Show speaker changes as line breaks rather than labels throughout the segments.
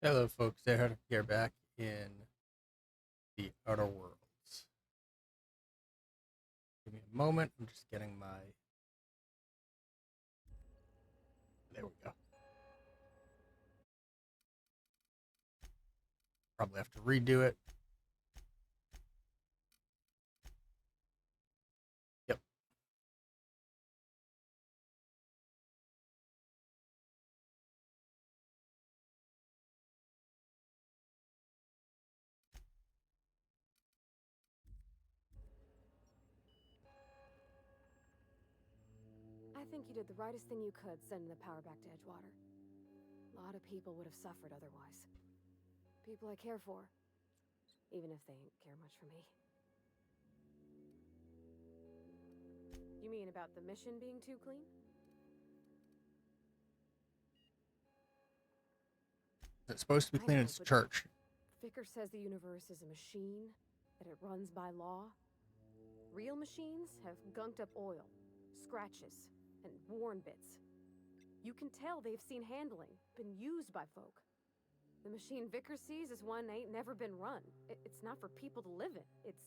Hello, folks. Here back in the Outer Worlds. Give me a moment. I'm just getting my. There we go. Probably have to redo it. Yep.
I think you did the rightest thing you could sending the power back to Edgewater. A lot of people would have suffered otherwise. People I care for, even if they ain't care much for me. You mean about the mission being too clean?
It's supposed to be
I
clean.
know,
It's
but
church.
Vicker says the universe is a machine, that it runs by law. Real machines have gunked up oil, scratches, and worn bits. You can tell they've seen handling, been used by folk. The machine Vicker sees is one ain't never been run. It's not for people to live in. It's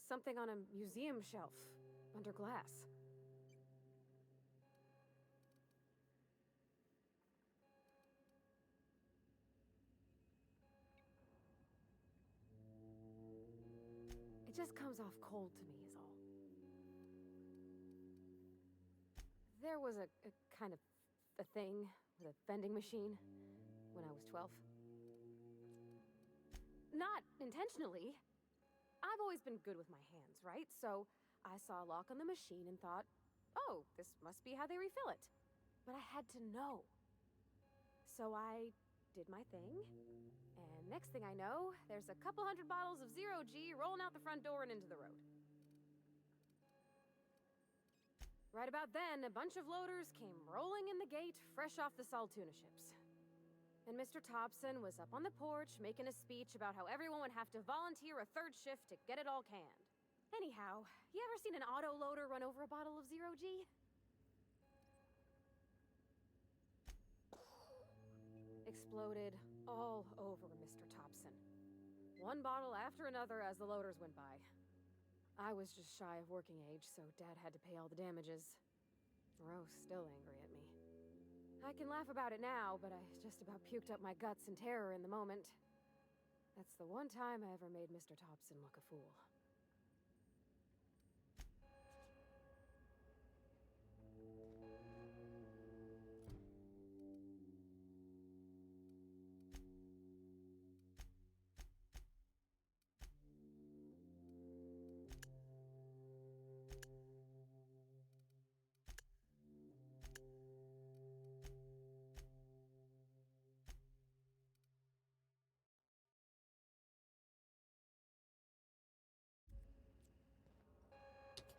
something on a museum shelf, under glass. It just comes off cold to me, is all. There was a kind of a thing with a vending machine when I was 12. Not intentionally. I've always been good with my hands, right? So I saw a lock on the machine and thought, oh, this must be how they refill it. But I had to know. So I did my thing, and next thing I know, there's a couple hundred bottles of Zero G rolling out the front door and into the road. Right about then, a bunch of loaders came rolling in the gate, fresh off the Saltuna ships. And Mr. Thompson was up on the porch making a speech about how everyone would have to volunteer a third shift to get it all canned. Anyhow, you ever seen an auto loader run over a bottle of Zero G? Exploded all over Mr. Thompson. One bottle after another as the loaders went by. I was just shy of working age, so Dad had to pay all the damages. Rose still angry at me. I can laugh about it now, but I just about puked up my guts in terror in the moment. That's the one time I ever made Mr. Thompson look a fool.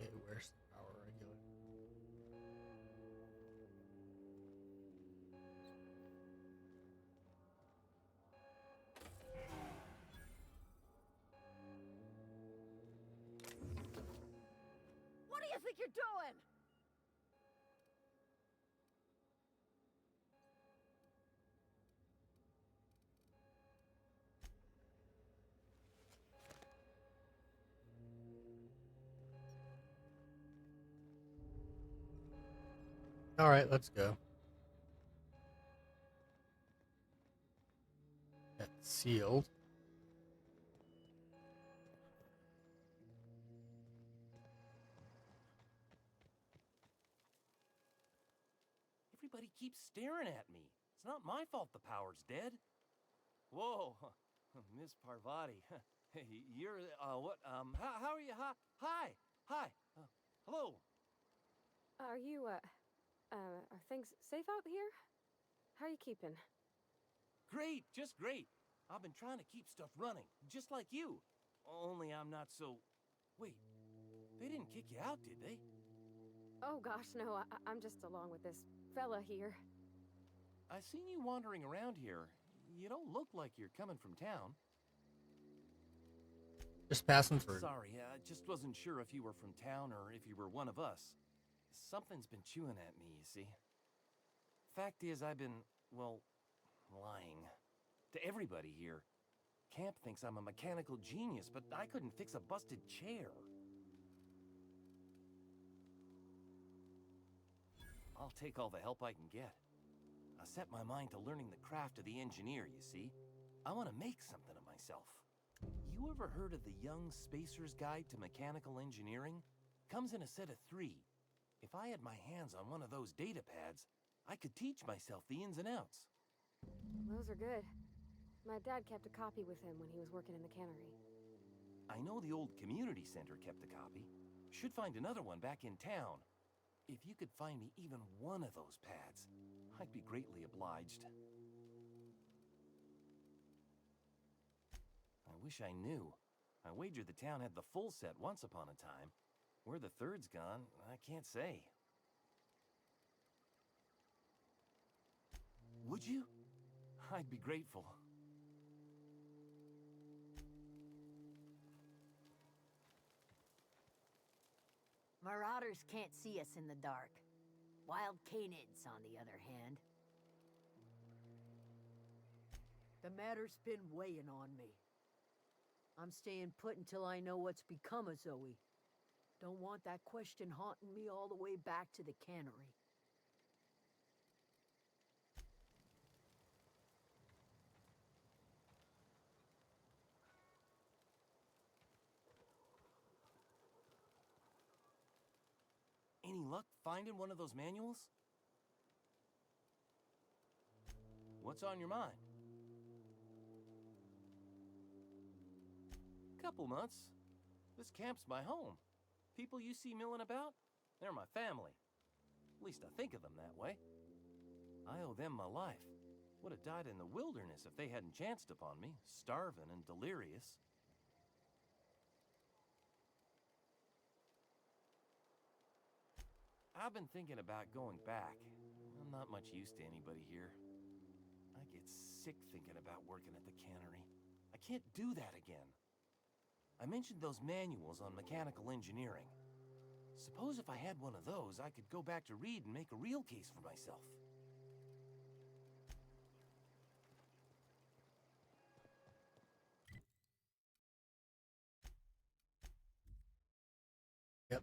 Okay, where's the power regulator?
What do you think you're doing?
All right, let's go. That's sealed.
Everybody keeps staring at me. It's not my fault the power's dead. Whoa, Miss Parvati. Hey, you're, what, how are you? Hi, hello.
Are things safe out here? How are you keeping?
Great, just great. I've been trying to keep stuff running, just like you. Only I'm not so... Wait, they didn't kick you out, did they?
Oh gosh, no, I'm just along with this fella here.
I seen you wandering around here. You don't look like you're coming from town.
Just passing through.
Sorry, I just wasn't sure if you were from town or if you were one of us. Something's been chewing at me, you see. Fact is, I've been, well, lying. To everybody here. Camp thinks I'm a mechanical genius, but I couldn't fix a busted chair. I'll take all the help I can get. I set my mind to learning the craft of the engineer, you see. I want to make something of myself. You ever heard of the Young Spacer's Guide to Mechanical Engineering? Comes in a set of 3. If I had my hands on one of those data pads, I could teach myself the ins and outs.
Those are good. My dad kept a copy with him when he was working in the cannery.
I know the old community center kept a copy. Should find another one back in town. If you could find me even one of those pads, I'd be greatly obliged. I wish I knew. I wager the town had the full set once upon a time. Where the third's gone, I can't say. Would you? I'd be grateful.
Marauders can't see us in the dark. Wild canids, on the other hand.
The matter's been weighing on me. I'm staying put until I know what's become of Zoe. Don't want that question haunting me all the way back to the cannery.
Any luck finding one of those manuals? What's on your mind? Couple months. This camp's my home. People you see milling about, they're my family. At least I think of them that way. I owe them my life. Would have died in the wilderness if they hadn't chanced upon me, starving and delirious. I've been thinking about going back. I'm not much use to anybody here. I get sick thinking about working at the cannery. I can't do that again. I mentioned those manuals on mechanical engineering. Suppose if I had one of those, I could go back to read and make a real case for myself.
Yep.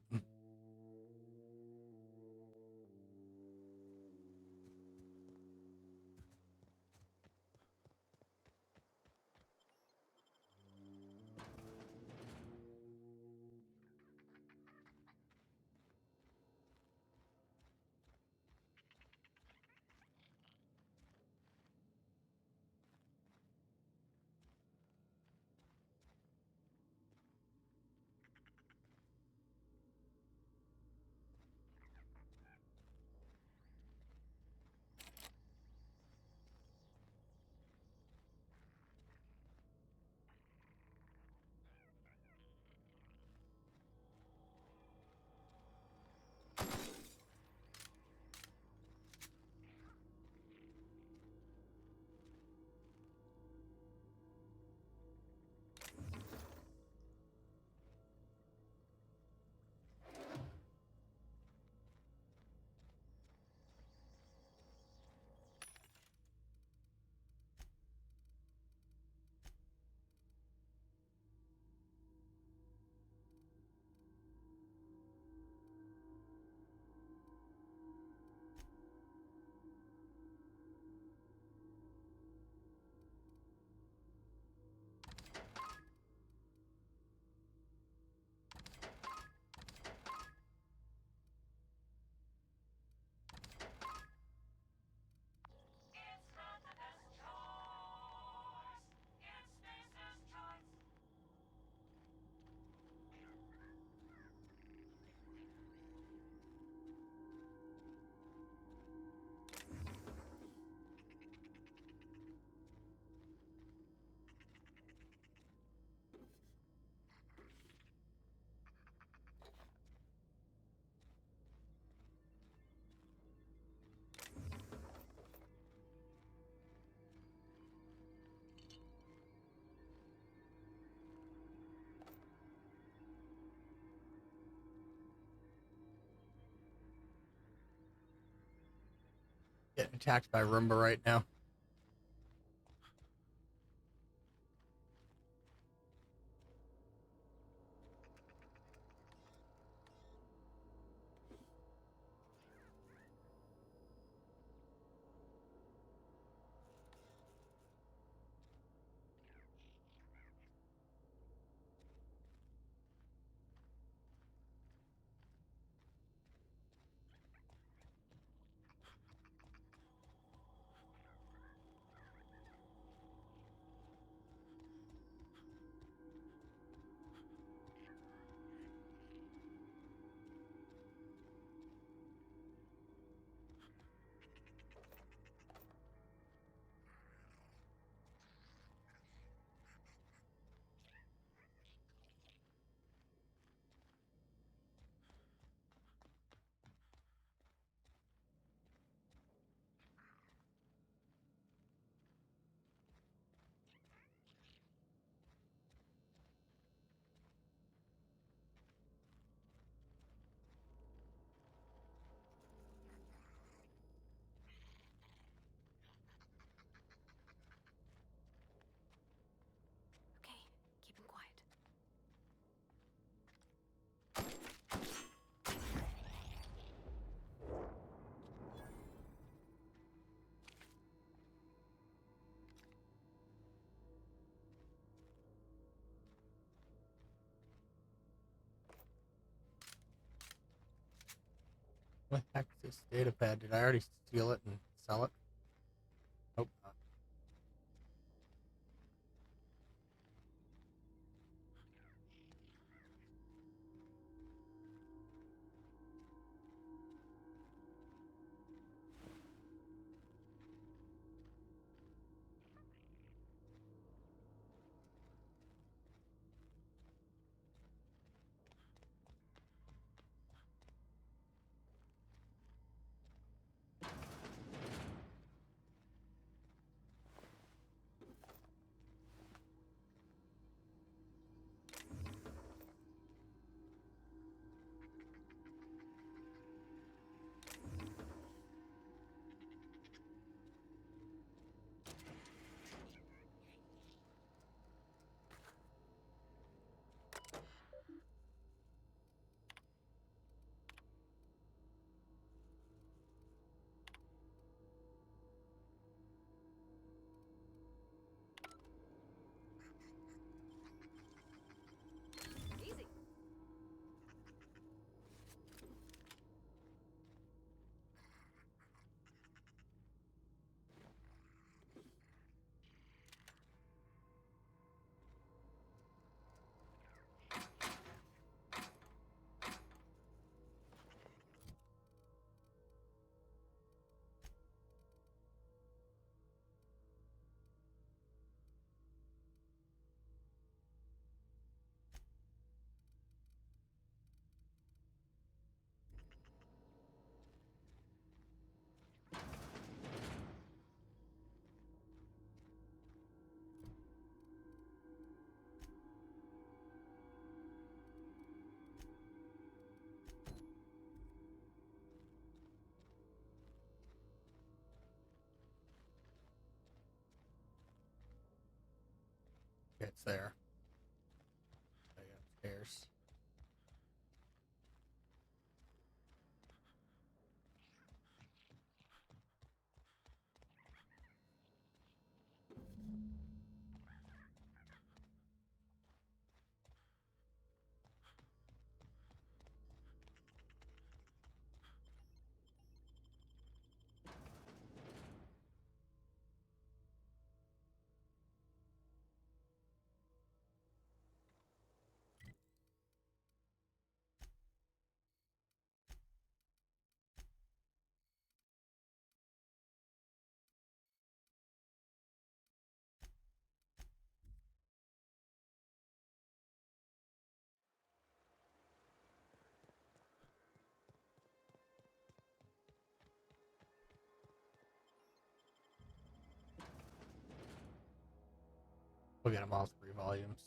Getting attacked by Roomba right now. What the heck is this data pad? Did I already steal it and sell it? Nope. Not.
Easy.
Okay, it's there. I got upstairs. We'll get them all 3 volumes.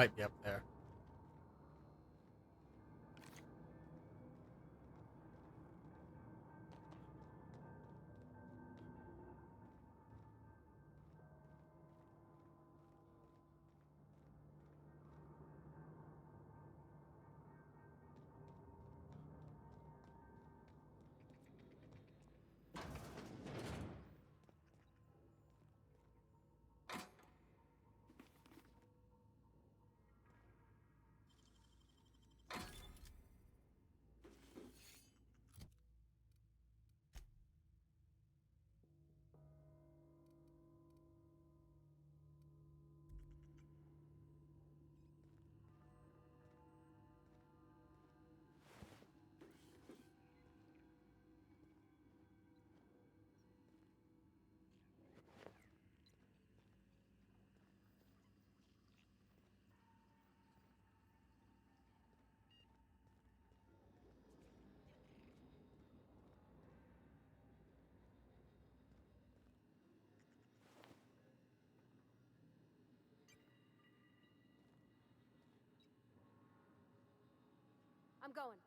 might be up there.
I'm going.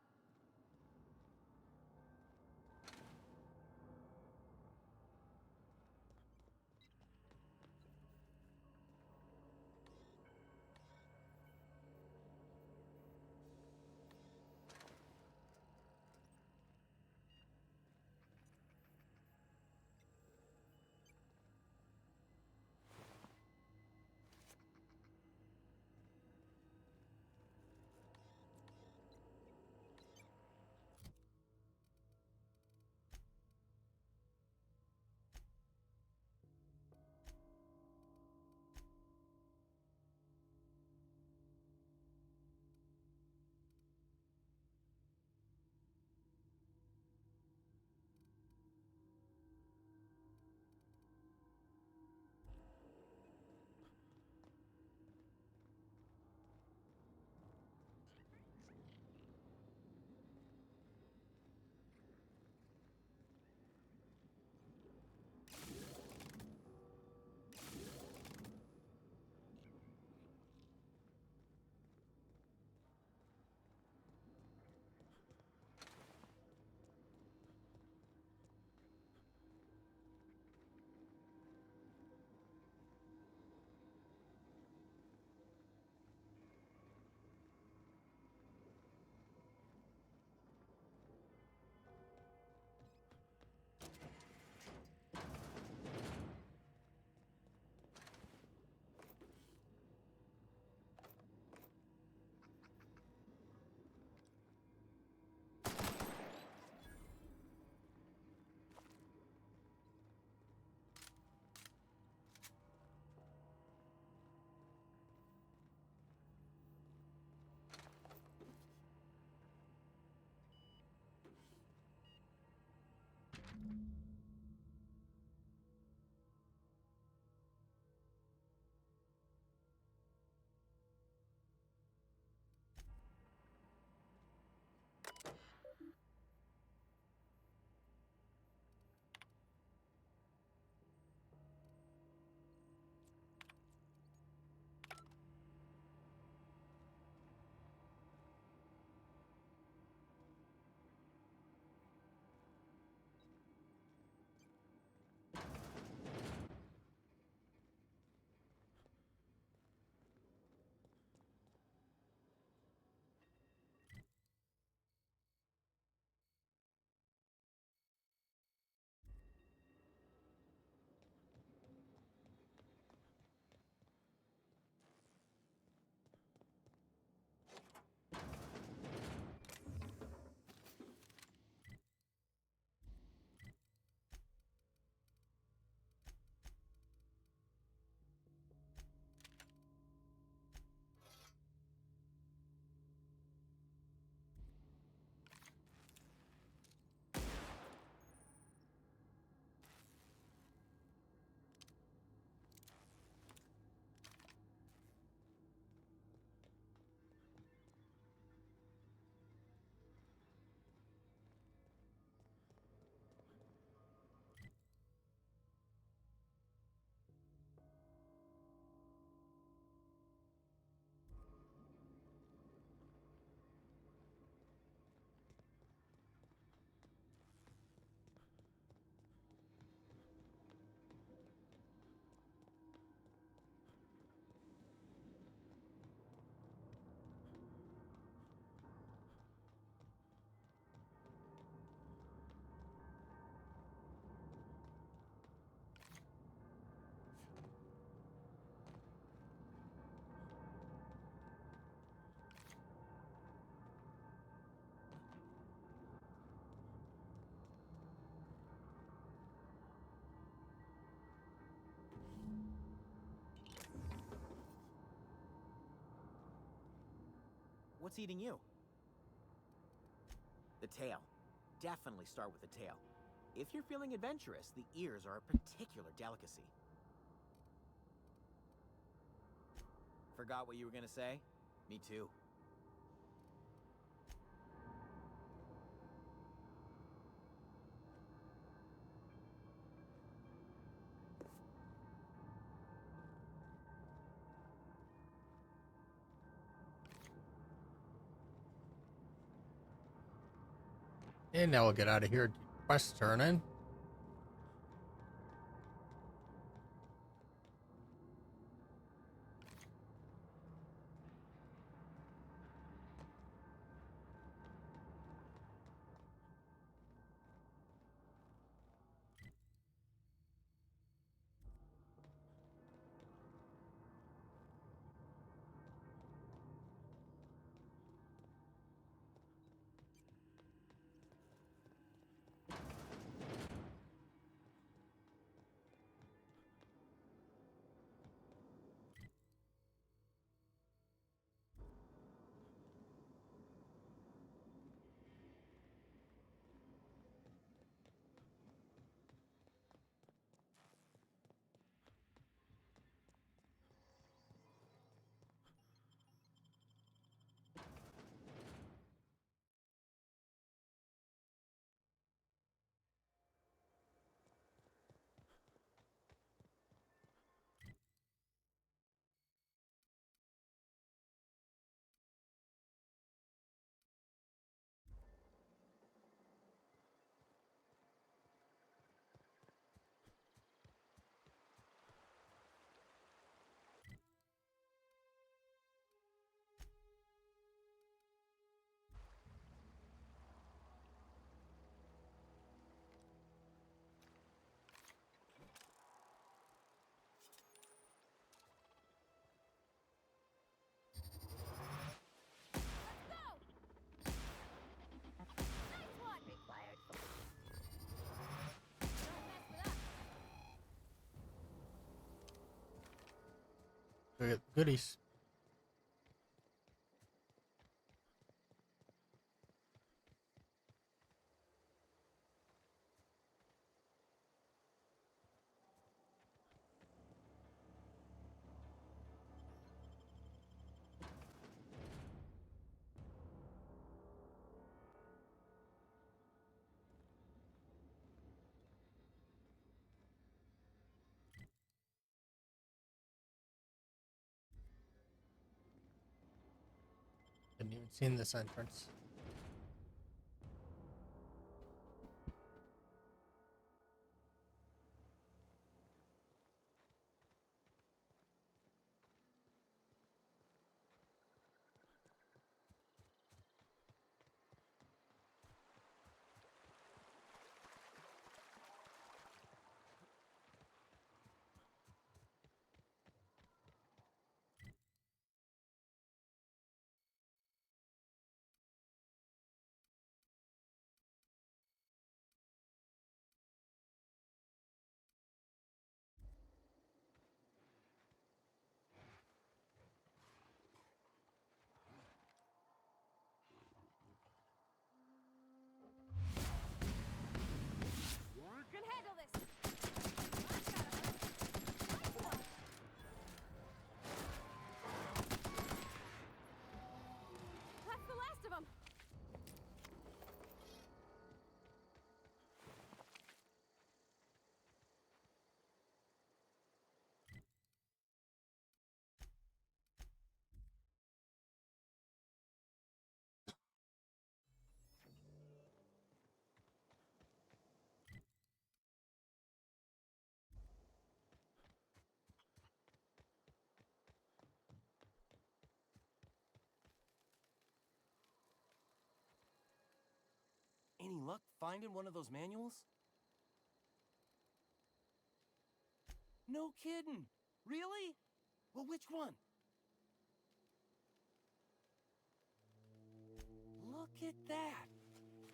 What's eating you? The tail. Definitely start with the tail. If you're feeling adventurous, the ears are a particular delicacy. Forgot what you were gonna say? Me too.
And now we'll get out of here. Quest turning. Goodies. Hadn't even seen this entrance.
Can handle this. Nice one. That's the last of them.
Any luck finding one of those manuals? No kidding. Really? Well, which one? Look at that.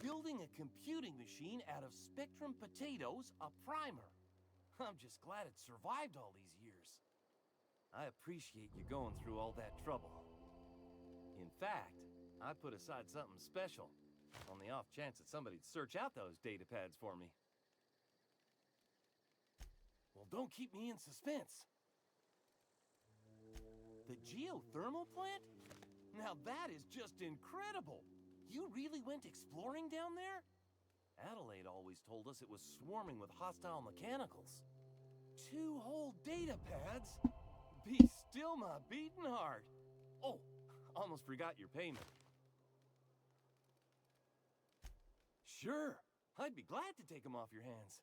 Building a computing machine out of Spectrum potatoes, a primer. I'm just glad it survived all these years. I appreciate you going through all that trouble. In fact, I put aside something special, on the off chance that somebody'd search out those data pads for me. Well, don't keep me in suspense. The geothermal plant? Now that is just incredible! You really went exploring down there? Adelaide always told us it was swarming with hostile mechanicals. 2 whole data pads? Be still my beating heart. Oh, almost forgot your payment. Sure, I'd be glad to take them off your hands.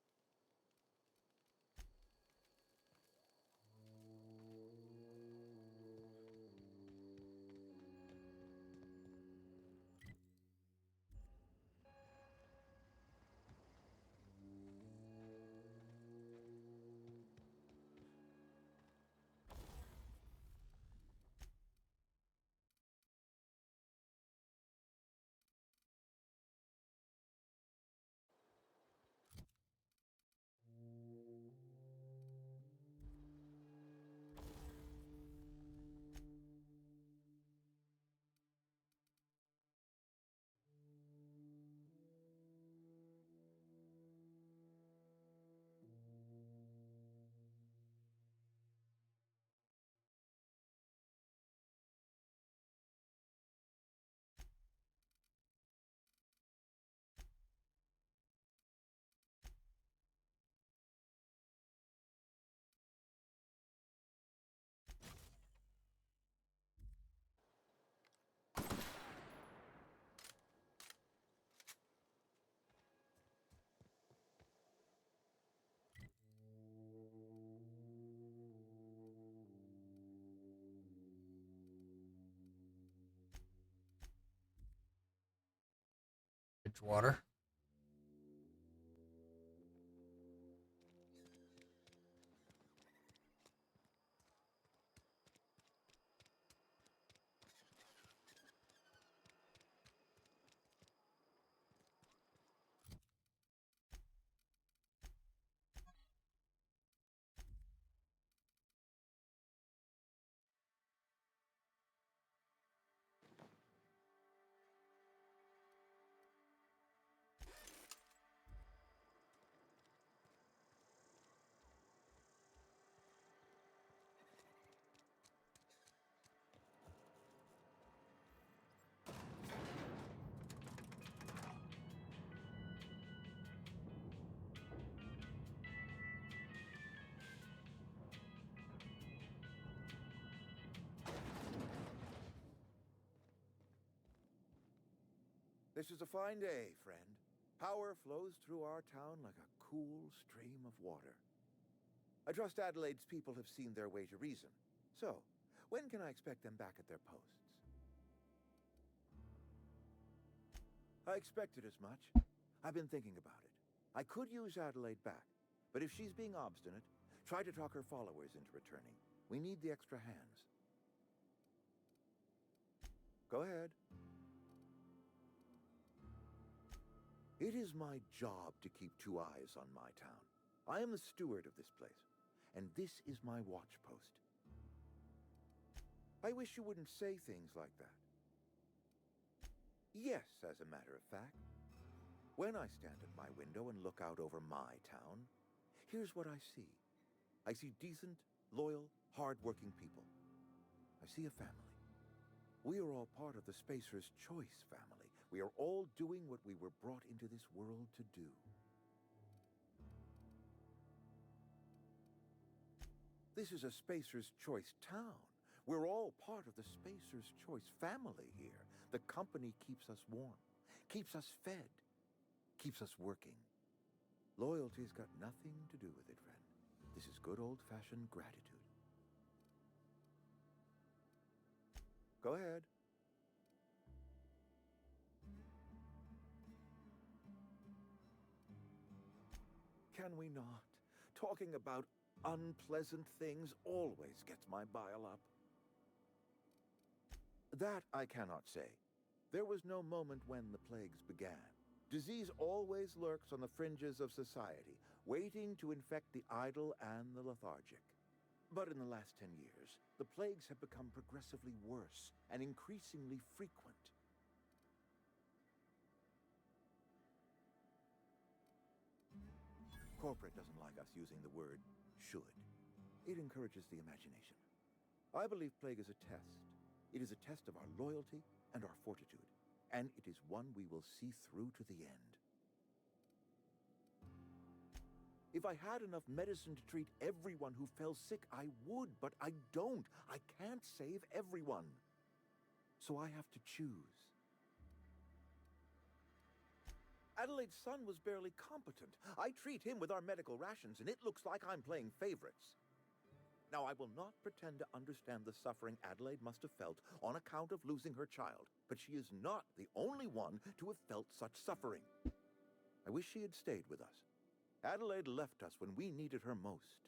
Edgewater.
This is a fine day, friend. Power flows through our town like a cool stream of water. I trust Adelaide's people have seen their way to reason. So, when can I expect them back at their posts? I expected as much. I've been thinking about it. I could use Adelaide back, but if she's being obstinate, try to talk her followers into returning. We need the extra hands. Go ahead. It is my job to keep 2 eyes on my town. I am the steward of this place, and this is my watch post. I wish you wouldn't say things like that. Yes, as a matter of fact. When I stand at my window and look out over my town, here's what I see. I see decent, loyal, hard-working people. I see a family. We are all part of the Spacer's Choice family. We are all doing what we were brought into this world to do. This is a Spacer's Choice town. We're all part of the Spacer's Choice family here. The company keeps us warm, keeps us fed, keeps us working. Loyalty's got nothing to do with it, friend. This is good old-fashioned gratitude. Go ahead. Can we not? Talking about unpleasant things always gets my bile up. That I cannot say. There was no moment when the plagues began. Disease always lurks on the fringes of society, waiting to infect the idle and the lethargic. But in the last 10 years, the plagues have become progressively worse and increasingly frequent. Corporate doesn't like us using the word should. It encourages the imagination. I believe plague is a test. It is a test of our loyalty and our fortitude, and it is one we will see through to the end. If I had enough medicine to treat everyone who fell sick, I would, but I don't. I can't save everyone. So I have to choose. Adelaide's son was barely competent. I treat him with our medical rations, and it looks like I'm playing favorites. Now, I will not pretend to understand the suffering Adelaide must have felt on account of losing her child, but she is not the only one to have felt such suffering. I wish she had stayed with us. Adelaide left us when we needed her most.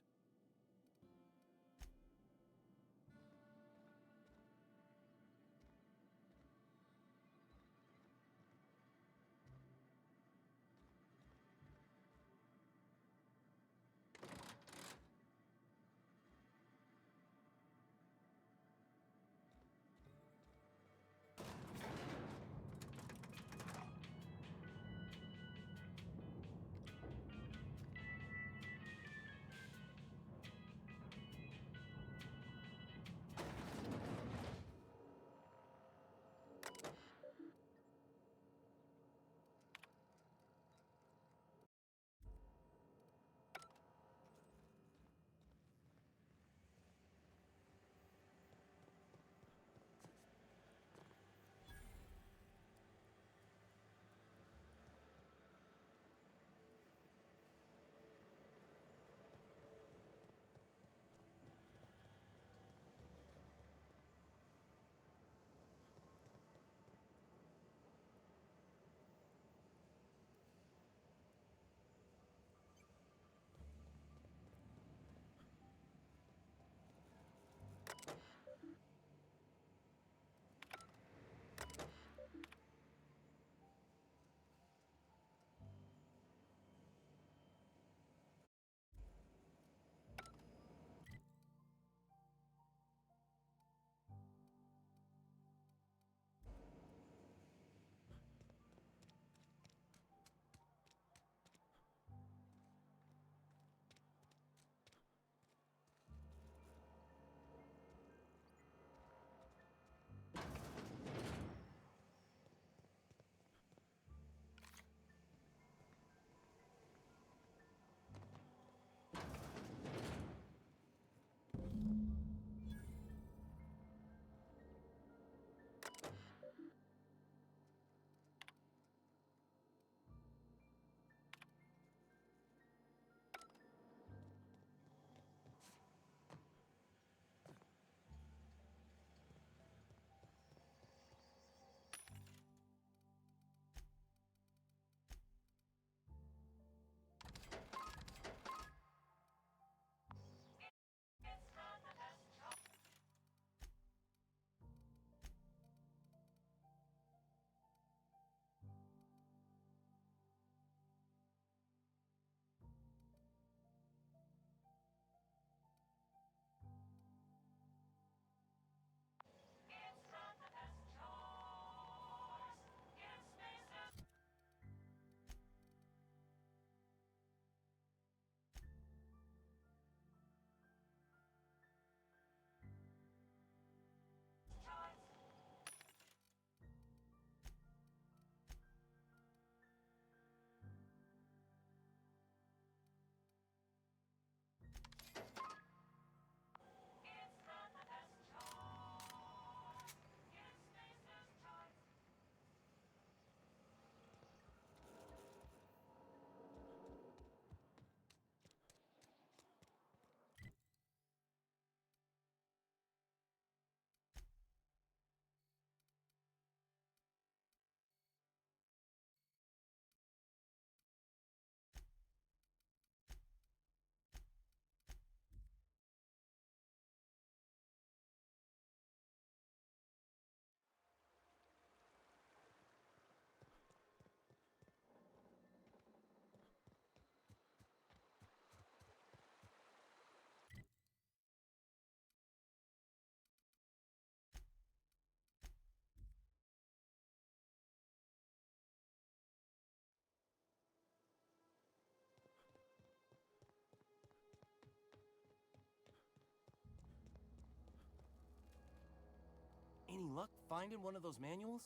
luck finding one of those manuals?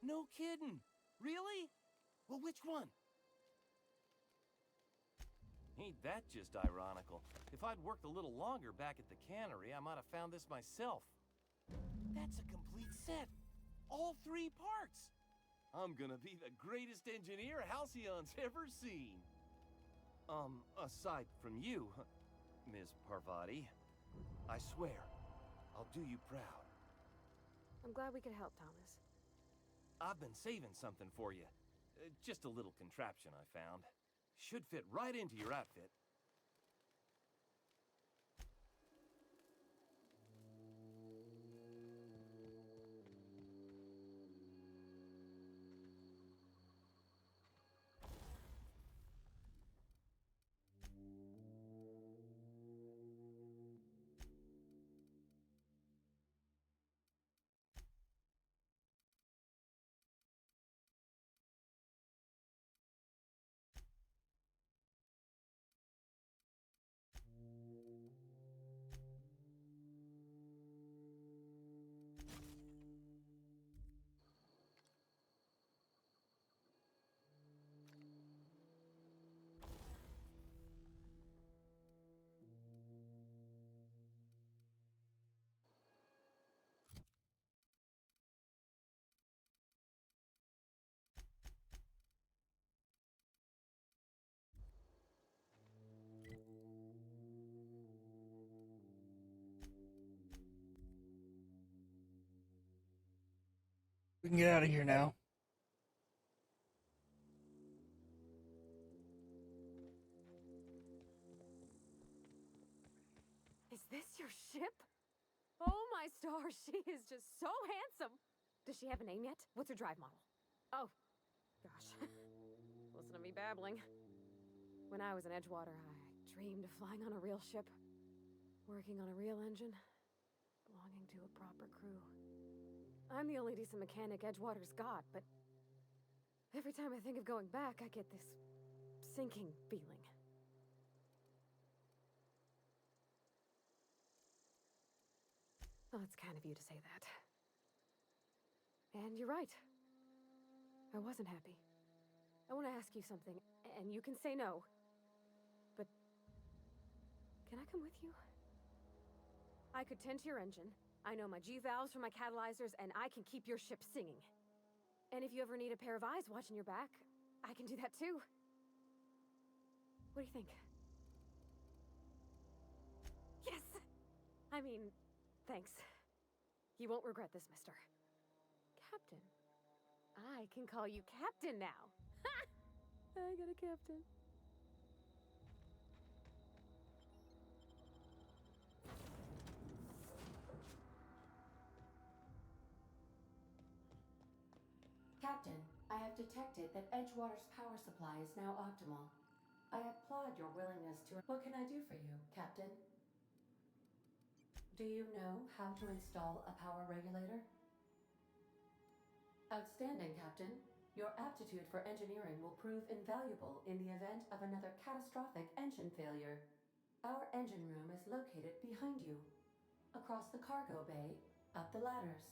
No kidding! Really? Well, which one? Ain't that just ironical? If I'd worked a little longer back at the cannery, I might have found this myself. That's a complete set! All 3 parts! I'm gonna be the greatest engineer Halcyon's ever seen! Aside from you, Ms. Parvati, I swear, I'll do you proud.
I'm glad we could help, Thomas.
I've been saving something for you. Just a little contraption I found. Should fit right into your outfit.
We can get out of here now.
Is this your ship? Oh my stars, she is just so handsome. Does she have a name yet? What's her drive model? Oh, gosh. Listen to me babbling. When I was in Edgewater, I dreamed of flying on a real ship, working on a real engine, belonging to a proper crew. I'm the only decent mechanic Edgewater's got, but every time I think of going back, I get this sinking feeling. Well, it's kind of you to say that. And you're right. I wasn't happy. I want to ask you something, and you can say no. But can I come with you? I could tend to your engine. I know my G-valves for my catalyzers, and I can keep your ship singing. And if you ever need a pair of eyes watching your back, I can do that too. What do you think? Yes! I mean, thanks. You won't regret this, mister. Captain. I can call you Captain now. Ha! I got a captain.
Captain, I have detected that Edgewater's power supply is now optimal. I applaud your willingness to... What can I do for you, Captain? Do you know how to install a power regulator? Outstanding, Captain. Your aptitude for engineering will prove invaluable in the event of another catastrophic engine failure. Our engine room is located behind you, across the cargo bay, up the ladders.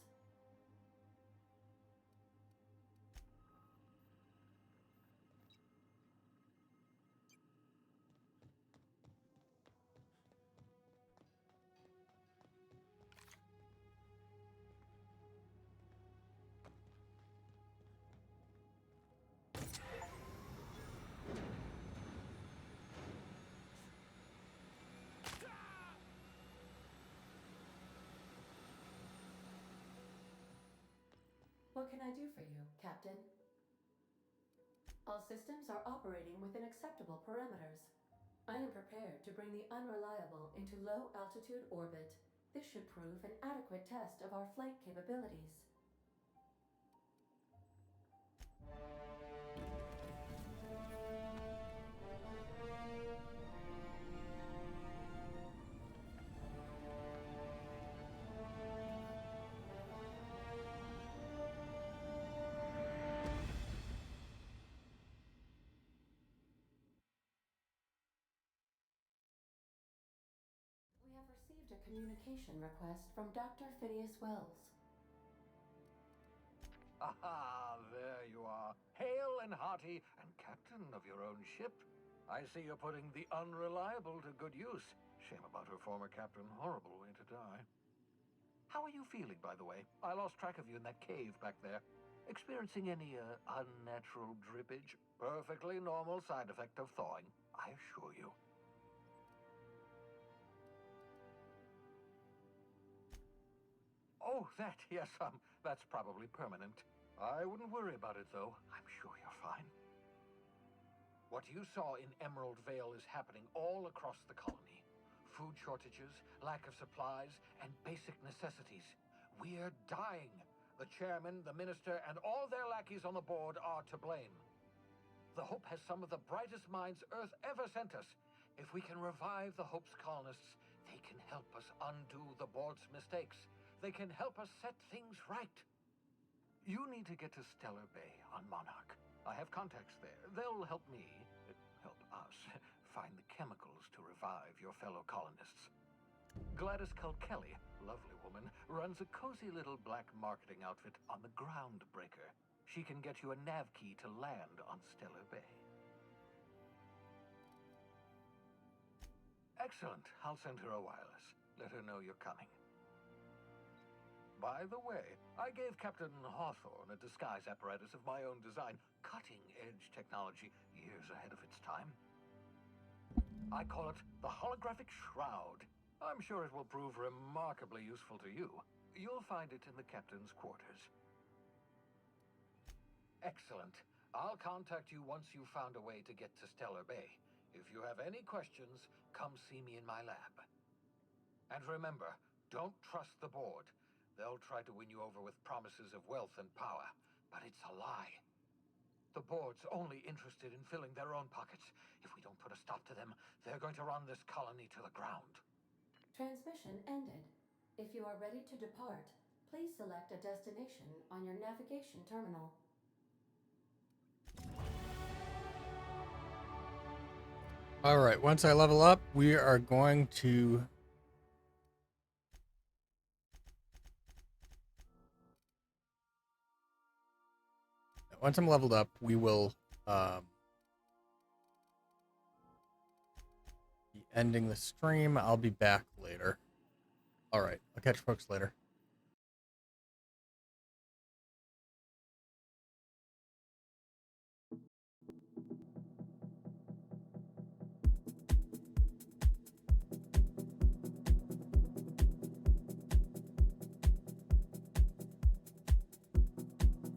What can I do for you, Captain? All systems are operating within acceptable parameters. I am prepared to bring the unreliable into low-altitude orbit. This should prove an adequate test of our flight capabilities. a communication request from Dr. Phineas Wells.
Ah, there you are. Hale and hearty, and captain of your own ship. I see you're putting the unreliable to good use. Shame about her former captain. Horrible way to die. How are you feeling, by the way? I lost track of you in that cave back there. Experiencing any, unnatural drippage? Perfectly normal side effect of thawing, I assure you. Oh, that, yes, that's probably permanent. I wouldn't worry about it, though. I'm sure you're fine. What you saw in Emerald Vale is happening all across the colony. Food shortages, lack of supplies, and basic necessities. We're dying. The chairman, the minister, and all their lackeys on the board are to blame. The Hope has some of the brightest minds Earth ever sent us. If we can revive the Hope's colonists, they can help us undo the board's mistakes. They can help us set things right. You need to get to Stellar Bay on Monarch. I have contacts there. They'll help me, help us, find the chemicals to revive your fellow colonists. Gladys Culkelly, lovely woman, runs a cozy little black marketing outfit on the Groundbreaker. She can get you a nav key to land on Stellar Bay. Excellent. I'll send her a wireless. Let her know you're coming. By the way, I gave Captain Hawthorne a disguise apparatus of my own design. Cutting-edge technology, years ahead of its time. I call it the Holographic Shroud. I'm sure it will prove remarkably useful to you. You'll find it in the captain's quarters. Excellent. I'll contact you once you've found a way to get to Stellar Bay. If you have any questions, come see me in my lab. And remember, don't trust the board. They'll try to win you over with promises of wealth and power, but it's a lie. The board's only interested in filling their own pockets. If we don't put a stop to them, they're going to run this colony to the ground.
Transmission ended. If you are ready to depart, please select a destination on your navigation terminal.
All right, once I level up, we are going to once I'm leveled up, we will be ending the stream. I'll be back later. All right, I'll catch folks later.